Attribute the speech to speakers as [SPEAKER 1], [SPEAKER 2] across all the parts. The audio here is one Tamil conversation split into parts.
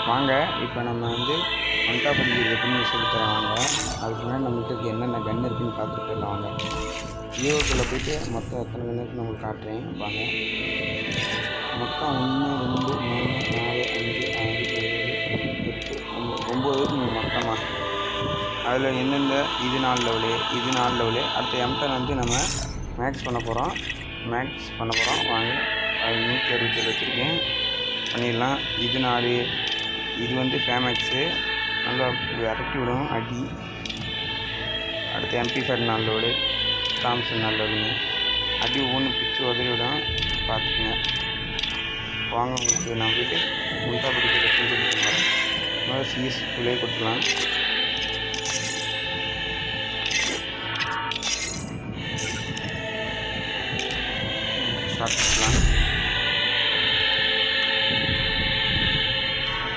[SPEAKER 1] வாங்க இப்போ நம்ம வந்து ஒன்டா படிக்கிறது எப்படின்னு சொல்லித்தரேன் வாங்க. அதுக்கு முன்னாடி நம்மகிட்ட என்னென்ன கன் இருக்குதுன்னு பார்த்துட்டு போயிடலாம் வாங்க. ஈவோக்குள்ளே போய்ட்டு மொத்தம் எத்தனை கன் இருக்குன்னு உங்களுக்கு காட்டுறேன் வாங்க. மொத்தம் 1 2 3 4 5 6 7 8 9 இருக்குங்க மொத்தமாக. அதில் எந்தெந்த இது 4 லெவலு இது 4 லெவலு. அடுத்த M10 வந்து நம்ம மேக்ஸ் பண்ண போகிறோம் வாங்க. அது 167 வச்சுருக்கேன், பண்ணிடலாம். இது 4, இது வந்து ஃபேமேக்ஸு, நல்லா விரட்டி விடும் அடி. அடுத்து MP5 4 லெவலு, தாம்சன் 4 லெவலுங்க. அடி ஒவ்வொன்று பிச்சு உதறி விடும், பார்த்துக்குங்க வாங்க. உங்களுக்கு நான் போய்ட்டு முன்டா படிக்கிற சொல்லிட்டுருக்கேன். முதல்ல CS உள்ளே கொடுத்துக்கலாம்.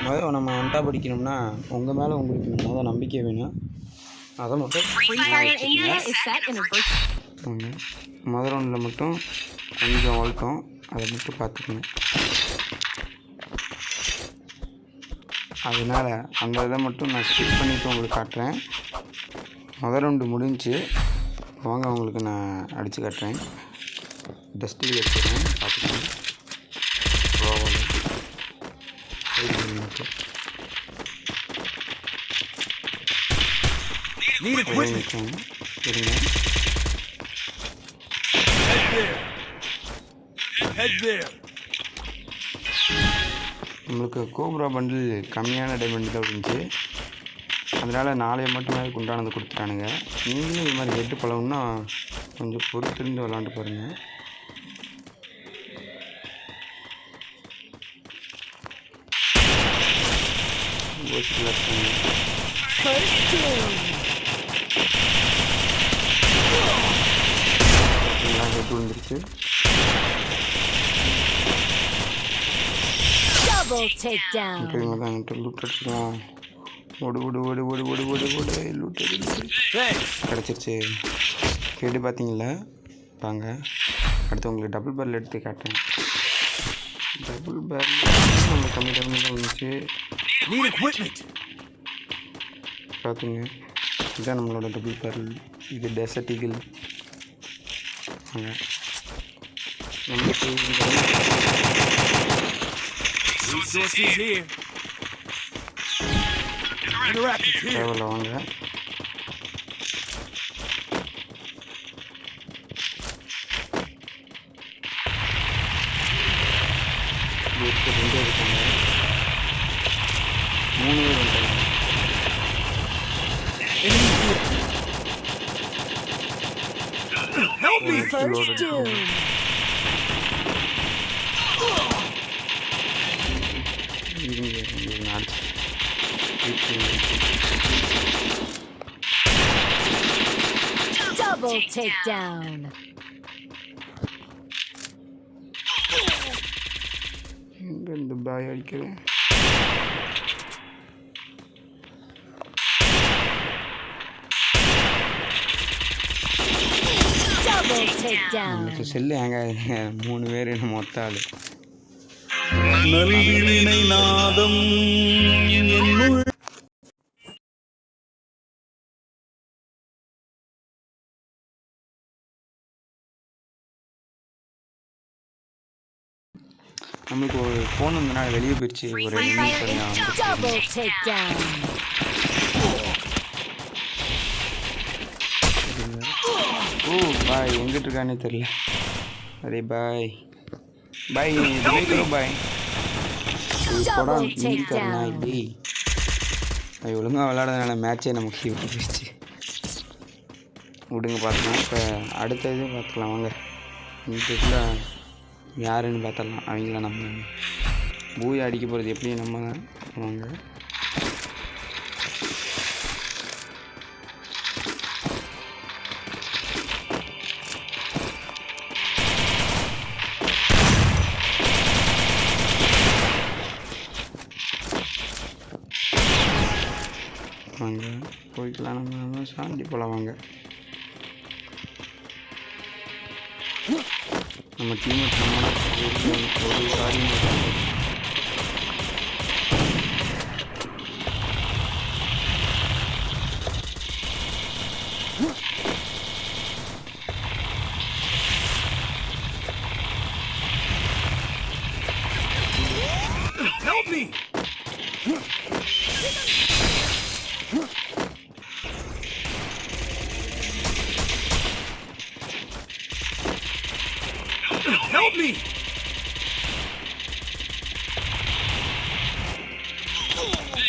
[SPEAKER 1] முதல்ல நம்ம ஒன்டா படிக்கணும்னா உங்கள் மேலே உங்களுக்கு முதல் நம்பிக்கை வேணும். அதை மட்டும் முதல் ஒன்றில் மட்டும் கொஞ்சம் வளர்த்தோம், அதை மட்டும் பார்த்துக்கணும். அதனால் அந்த இதை மட்டும் நான் ஸ்கிப் பண்ணிவிட்டு உங்களுக்கு காட்டுறேன். முதல் ரவுண்டு முடிஞ்சு வாங்க, உங்களுக்கு நான் அடித்து காட்டுறேன். டஸ்ட்டு எடுத்துக்கிறேன், பார்த்துக்கணும். நம்மளுக்கு கோப்ரா பண்டில் கம்மியான டைமண்ட் தான் இருந்துச்சு, அதனால் 4 மட்டுமே உண்டானது கொடுத்துட்டானுங்க. நீங்களும் இது மாதிரி ஹெட்டு பழகுன்னா கொஞ்சம் பொறுத்திருந்து விளாண்டு பாருங்கள். ஹெட்டு வந்துருச்சு. கிடச்சிருச்சு. ஹெட்டு பார்த்தீங்களா? வாங்க அடுத்து உங்களுக்கு டபுள் பேரல் எடுத்து காட்டுறேன். டபுள் பேரல் நம்ம கம்மி தான் வந்துச்சு, பார்த்துங்க. இதுதான் நம்மளோட டபுள் பேரல். இது டெசர்ட் ஈகிள். நம்மளுக்கு தேவையில்ல வாங்க. ரெண்டு இருக்காங்க, 3 பேர் வந்துட்டாங்க.
[SPEAKER 2] Double takedown.
[SPEAKER 1] இந்த பாய் அடிக்கிறேன். நமக்கு செல்லு ஹேங் ஆகுதுங்க. 3 பேர் என்ன மொத்த ஆள். நல்வினை நாதம் நம்மளுக்கு ஒரு ஃபோன் வந்தனால வெளியே போயிடுச்சு. ஒரு ஓ பாய் எங்கிட்டு இருக்கானே தெரியல. அரே பாய் பாய் பாய் படம் நீக்காருண்ணா. இப்படி அது ஒழுங்காக விளையாடுறதுனால மேட்சே நமக்கு விட்டு போயிடுச்சு. விடுங்க பார்க்கலாம். இப்போ அடுத்த இது பார்த்துக்கலாம் வாங்க. இந்த யாருன்னு பார்த்துடலாம். அவங்கள நம்ம பூயை அடிக்க போகிறது எப்படி நம்ம தான் வாங்க. வாங்க போய்க்கலாம். நம்ம சாந்தி போகலாம் வாங்க. நம்ம டீம் ஒரு சாரி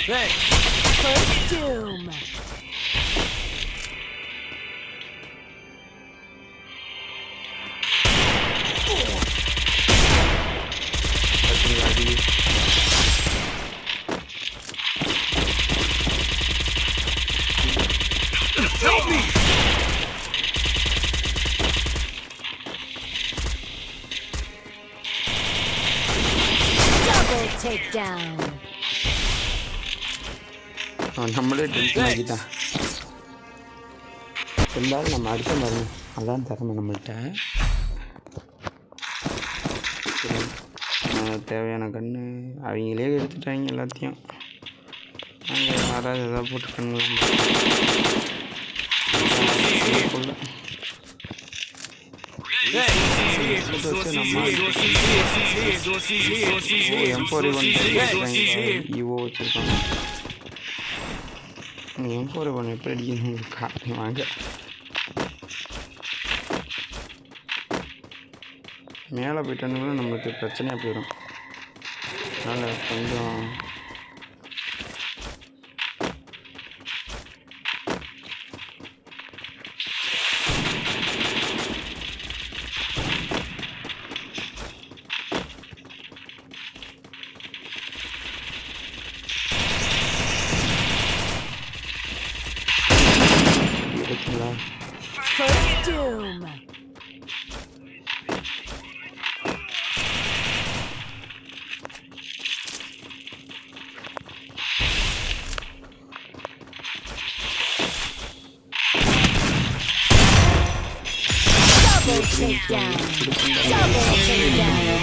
[SPEAKER 2] First doom.
[SPEAKER 1] பார்த்தீங்களா அடி?
[SPEAKER 2] Double takedown.
[SPEAKER 1] அவன் நம்மளே டென்ஷன் ஆக்கிட்டான். இருந்தாலும் நம்ம அடித்த பாருங்க, அதான் திறமை நம்மள்கிட்ட. சரி, தேவையான கன்று அவங்களே எடுத்துட்டாங்க எல்லாத்தையும். அங்கே யாராவது எதாவது போட்டுருக்கானுங்களா? ஈவோ வச்சுருக்காங்க. M4A1 எப்படி அடிக்கணும் உங்களுக்கு காட்டுறேன் வாங்க. மேலே போயிட்டோம்னா நம்மளுக்கு பிரச்சனையாக போயிடும். அதனால் கொஞ்சம் இருக்குங்களா?
[SPEAKER 2] First doom. Double takedown. Double takedown.